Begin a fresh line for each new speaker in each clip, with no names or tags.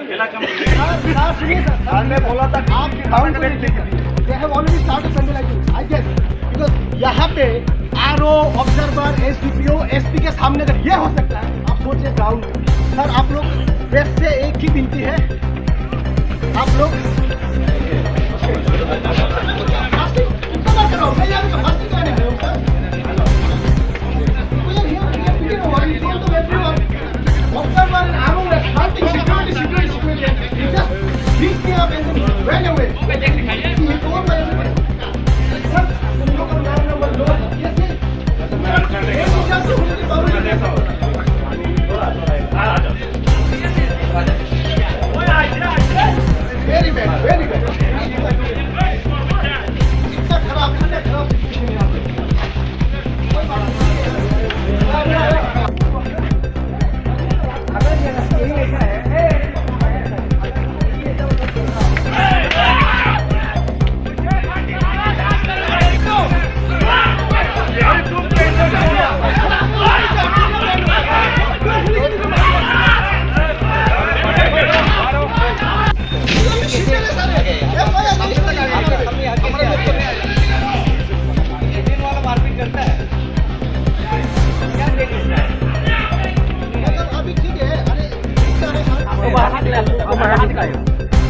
मैं बोला था आप they have already started vandalizing, I guess, because यहाँ पे आरओ ऑब्जर्वर एसडीपीओ एसपी के सामने अगर ये हो सकता है, आप सोचिए ग्राउंड में। सर आप लोग प्रेस से एक ही विनती है, आप लोग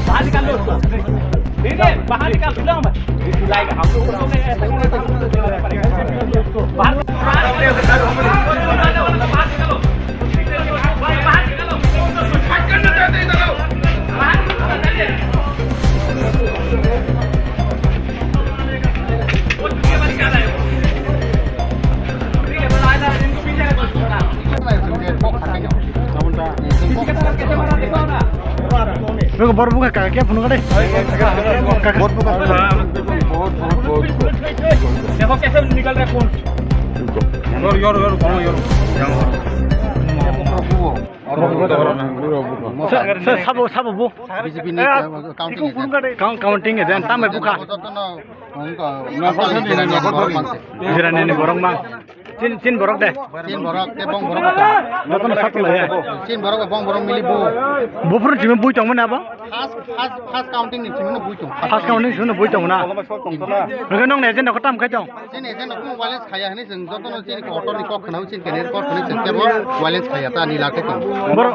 बाहर निकाल लो उसको, ठीक है बाहर निकाल लो। लाइक हम लोग ने ऐसा मेरे को बर्फ का क्या फोन करे बहुत देखो कैसे निकल रहा है फोन योर सब वो बीजेपी ने काउंटिंग है देन तामे बुका जिराने ने बरंग मा चिन बरक दे चिन बरक ते बंग बरक नतन साथि लाया चिन बरक बंग बरक मिली बुफुर जिमे बुइ दंमोन नाबा फास्ट काउंटिंग नि जिमे बुइ दं फास्ट काउंटिंग जिमे बुइ दं ना नों नों ने जेन खटाम खाय दं जेन जेन को वायलेंस खाया हने जों जतन जेन ऑटो नि कक खनाव चिन केनेर कक खने जों केबो वायलेंस खाया ता निला को बर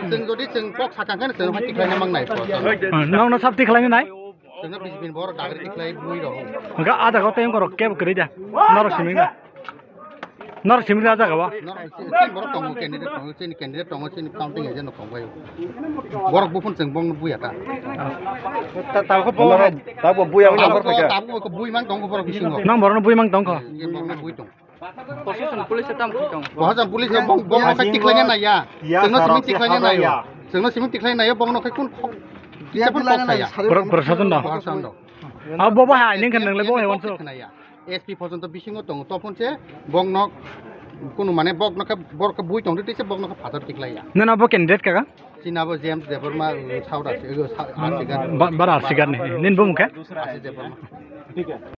जों जदि जों कक साखांखन जों हाति खायनो मांगनाय नों न साथि खालायनो नाय जों बिजबिन बर दागरि खाय बुइ रहो गा आधा गते कर केब करि दा नरक सिमिंगा नर सिमला जागावा नर बरक दङ कैंडिडेट दङ चिन काउंटिंग एजेंट दङ भाई बरक बुफुन जों बंग बुयाता ताबो बंग ताबो बुया नंबर फैका ताबो को बुय मां दङ बरक सिंग नंबर न बुय मां दङ को बुय दङ प्रशासन पुलिस ताम दङ प्रशासन पुलिस बंग खाय टिखलायनो नाया जोंनो सिमिं टिखलायनो नायो जोंनो सिमिं टिखलायनो नायो बंग खाय कुन प्रशासन दङ आ बबा हाय नों नोंलाय बहाय वनसो एसपी पर्यन्त बिसिङाव दङ तफनसे बंगनक कुनु माने बगनक बरक बुइ दङ दिसे बगनक फादर टिखलाया ननाबो कैंडिडेट कागा चिनाबो जेम्स देबरमा साउथ आसिगार बारा आसिगार ने निन बुमके आसि देबरमा ठीक है।